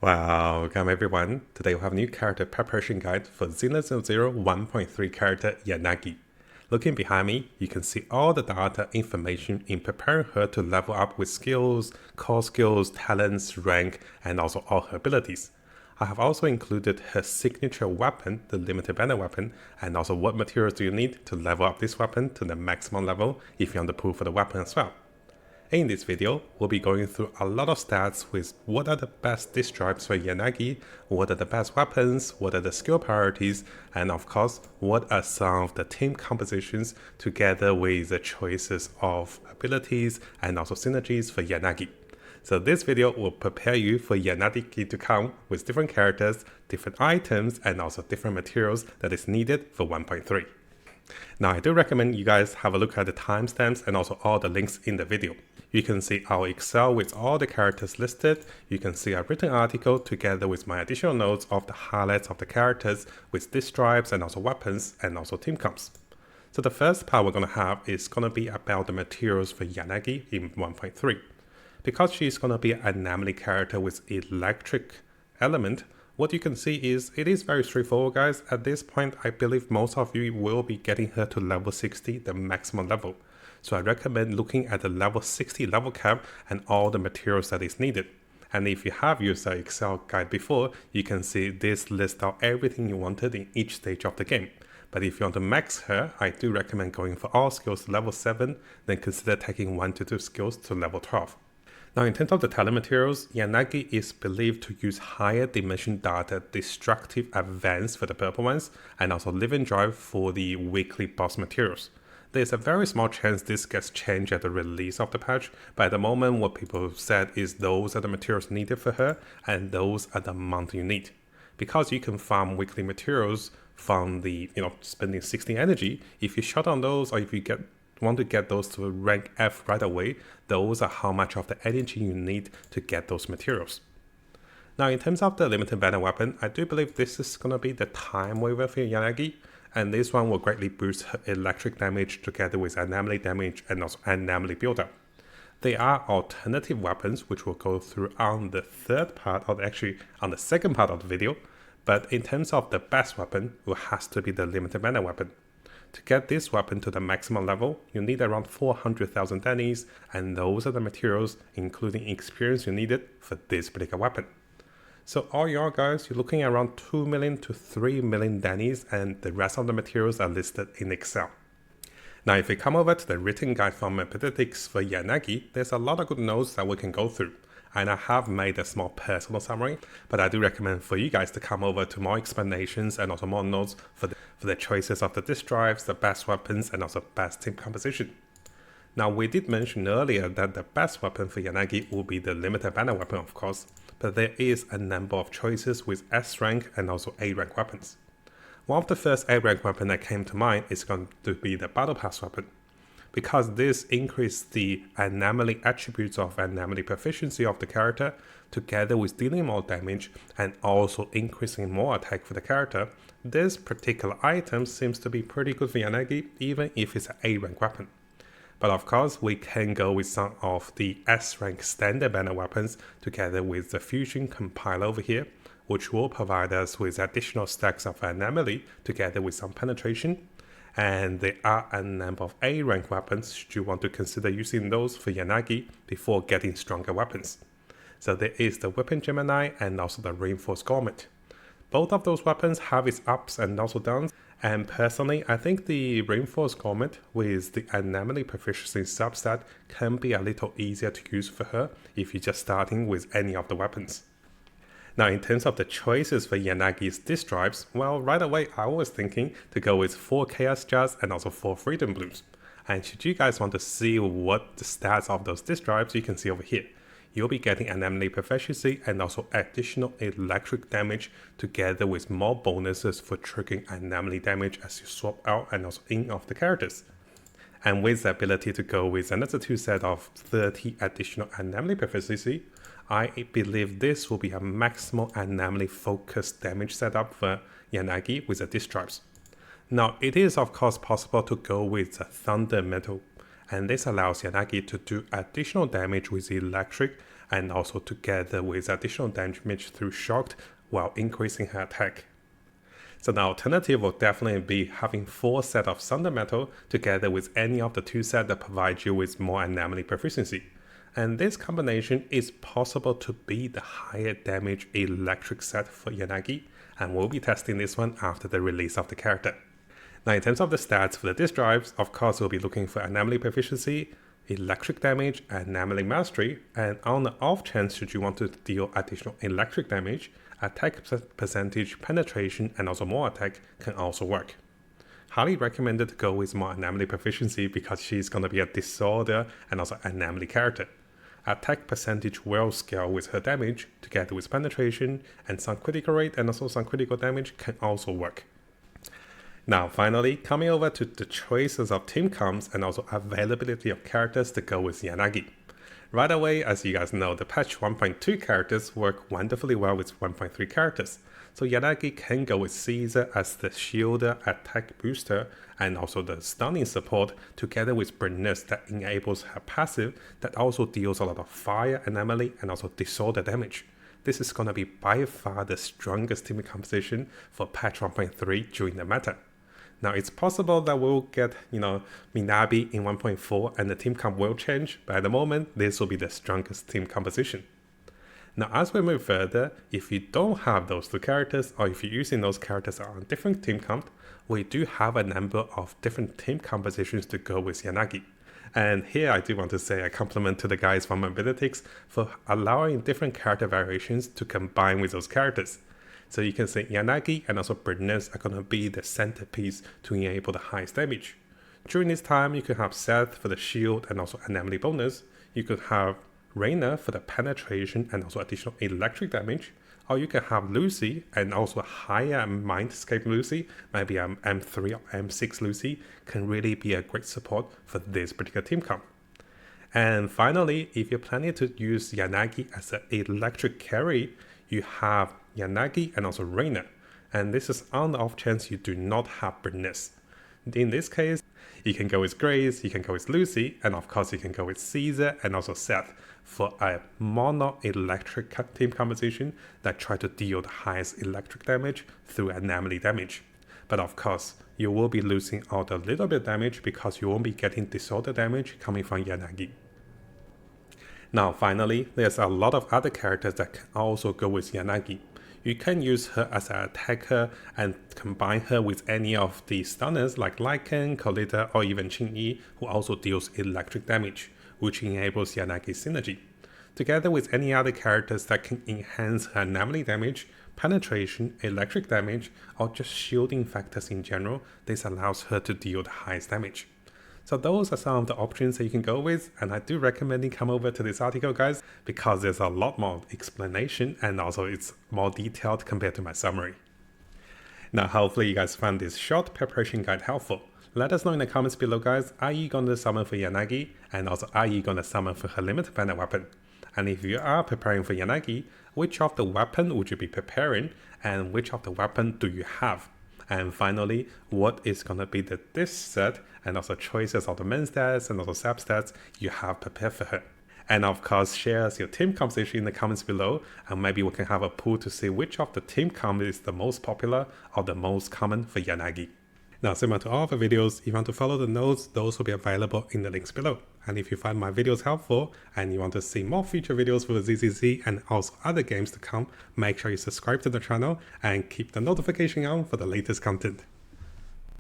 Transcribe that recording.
Welcome everyone. Today we have a new character preparation guide for Zenless 1.3 character Yanagi. Looking behind me, you can see all the data information in preparing her to level up with skills, core skills, talents, rank, and also all her abilities. I have also included her signature weapon, the limited banner weapon, and also what materials do you need to level up this weapon to the maximum level if you want to pull for the weapon as well. In this video, we'll be going through a lot of stats with what are the best disk drives for Yanagi, what are the best weapons, what are the skill priorities, and of course, what are some of the team compositions together with the choices of abilities and also synergies for Yanagi. So this video will prepare you for Yanagi to come with different characters, different items, and also different materials that is needed for 1.3. Now I do recommend you guys have a look at the timestamps and also all the links in the video. You can see our Excel with all the characters listed. You can see a written article together with my additional notes of the highlights of the characters with disk drives and also weapons and also team comps. So the first part we're going to have is going to be about the materials for Yanagi in 1.3. Because she's going to be an anomaly character with electric element, what you can see is it is very straightforward, guys. At this point, I believe most of you will be getting her to level 60, the maximum level. So I recommend looking at the level 60 level cap and all the materials that is needed. And if you have used the Excel guide before, you can see this lists out everything you wanted in each stage of the game. But if you want to max her, I do recommend going for all skills to level 7, then consider taking 1 to 2 skills to level 12. Now in terms of the talent materials, Yanagi is believed to use higher dimension data destructive advance for the purple ones and also living drive for the weekly boss materials. There's a very small chance this gets changed at the release of the patch, but at the moment what people have said is those are the materials needed for her and those are the amount you need. Because you can farm weekly materials from the, spending 60 energy, if you shut on those or if you want to get those to rank F right away, those are how much of the energy you need to get those materials. Now in terms of the limited banner weapon, I do believe this is going to be the time waiver for Yanagi, and this one will greatly boost her electric damage together with anomaly damage and also anomaly buildup. There are alternative weapons which we'll go through on the third part, or actually on the second part of the video, but in terms of the best weapon, it has to be the limited banner weapon. To get this weapon to the maximum level, you need around 400,000 Dennies, and those are the materials, including experience you needed for this particular weapon. So all in all, guys, you're looking at around 2 million to 3 million Dennies, and the rest of the materials are listed in Excel. Now, if we come over to the written guide from Mattjestic for Yanagi, there's a lot of good notes that we can go through. And I have made a small personal summary, but I do recommend for you guys to come over to more explanations and also more notes for the choices of the disk drives, the best weapons, and also best team composition. Now, we did mention earlier that the best weapon for Yanagi will be the limited banner weapon, of course, but there is a number of choices with S rank and also A rank weapons. One of the first A rank weapon that came to mind is going to be the battle pass weapon, because this increases the anomaly attributes of anomaly proficiency of the character together with dealing more damage and also increasing more attack for the character. This particular item seems to be pretty good for Yanagi, even if it's an A rank weapon. But of course, we can go with some of the S rank standard banner weapons together with the fusion compiler over here, which will provide us with additional stacks of anomaly together with some penetration. And there are a number of A rank weapons should you want to consider using those for Yanagi before getting stronger weapons. So there is the Weapon Gemini and also the Reinforced Garment. Both of those weapons have its ups and also downs, and personally I think the Reinforced Garment with the anomaly proficiency substat can be a little easier to use for her if you're just starting with any of the weapons. Now in terms of the choices for Yanagi's disk drives, well, right away I was thinking to go with 4 Chaos Jars and also 4 Freedom Blooms. And should you guys want to see what the stats of those disk drives, you can see over here. You'll be getting anomaly proficiency and also additional electric damage together with more bonuses for triggering anomaly damage as you swap out and also in of the characters. And with the ability to go with another 2 set of 30 additional anomaly proficiency, I believe this will be a maximal anomaly focused damage setup for Yanagi with the disk drives. Now it is of course possible to go with the Thunder Metal, and this allows Yanagi to do additional damage with electric and also together with additional damage through shock while increasing her attack. So the alternative will definitely be having 4 sets of Thunder Metal together with any of the 2 sets that provide you with more anomaly proficiency. And this combination is possible to be the higher damage electric set for Yanagi, and we'll be testing this one after the release of the character. Now in terms of the stats for the disk drives, of course we'll be looking for anomaly proficiency, electric damage, anomaly mastery, and on the off chance should you want to deal additional electric damage, attack percentage, penetration, and also more attack can also work. Highly recommended to go with more anomaly proficiency because she's going to be a disorder and also anomaly character. Attack percentage will scale with her damage together with penetration, and some critical rate and also some critical damage can also work. Now finally, coming over to the choices of team comps and also availability of characters to go with Yanagi. Right away, as you guys know, the patch 1.2 characters work wonderfully well with 1.3 characters. So Yanagi can go with Caesar as the shielder, attack booster, and also the stunning support together with Burness that enables her passive that also deals a lot of fire anomaly and also disorder damage. This is going to be by far the strongest team composition for patch 1.3 during the meta. Now it's possible that we'll get, Minabi in 1.4 and the team comp will change, but at the moment, this will be the strongest team composition. Now as we move further, if you don't have those 2 characters, or if you're using those characters on different team comp, we do have a number of different team compositions to go with Yanagi. And here I do want to say a compliment to the guys from Abilitics for allowing different character variations to combine with those characters. So you can say Yanagi and also Burness are going to be the centerpiece to enable the highest damage. During this time, you could have Seth for the shield and also anomaly bonus. You could have Reina for the penetration and also additional electric damage. Or you can have Lucy and also higher Mindscape Lucy, maybe M3 or M6 Lucy, can really be a great support for this particular team comp. And finally, if you're planning to use Yanagi as an electric carry, you have Yanagi and also Reina, and this is on the off chance you do not have Burness. In this case, you can go with Grace, you can go with Lucy, and of course you can go with Caesar and also Seth for a mono electric team composition that try to deal the highest electric damage through anomaly damage. But of course, you will be losing out a little bit of damage because you won't be getting disorder damage coming from Yanagi. Now finally, there's a lot of other characters that can also go with Yanagi. You can use her as an attacker and combine her with any of the stunners like Lycan, Colita, or even Qingyi, who also deals electric damage, which enables Yanagi's synergy. Together with any other characters that can enhance her anomaly damage, penetration, electric damage, or just shielding factors in general, this allows her to deal the highest damage. So those are some of the options that you can go with, and I do recommend you come over to this article, guys, because there's a lot more explanation and also it's more detailed compared to my summary. Now hopefully you guys found this short preparation guide helpful. Let us know in the comments below, guys, are you going to summon for Yanagi, and also are you going to summon for her limited banner weapon? And if you are preparing for Yanagi, which of the weapon would you be preparing, and which of the weapon do you have? And finally, what is going to be the disc set and also choices of the main stats and also sub stats you have prepared for her. And of course, share us your team composition in the comments below, and maybe we can have a poll to see which of the team comp is the most popular or the most common for Yanagi. Now, similar to all of the videos, if you want to follow the notes, those will be available in the links below. And if you find my videos helpful and you want to see more future videos for ZZZ and also other games to come, make sure you subscribe to the channel and keep the notification on for the latest content.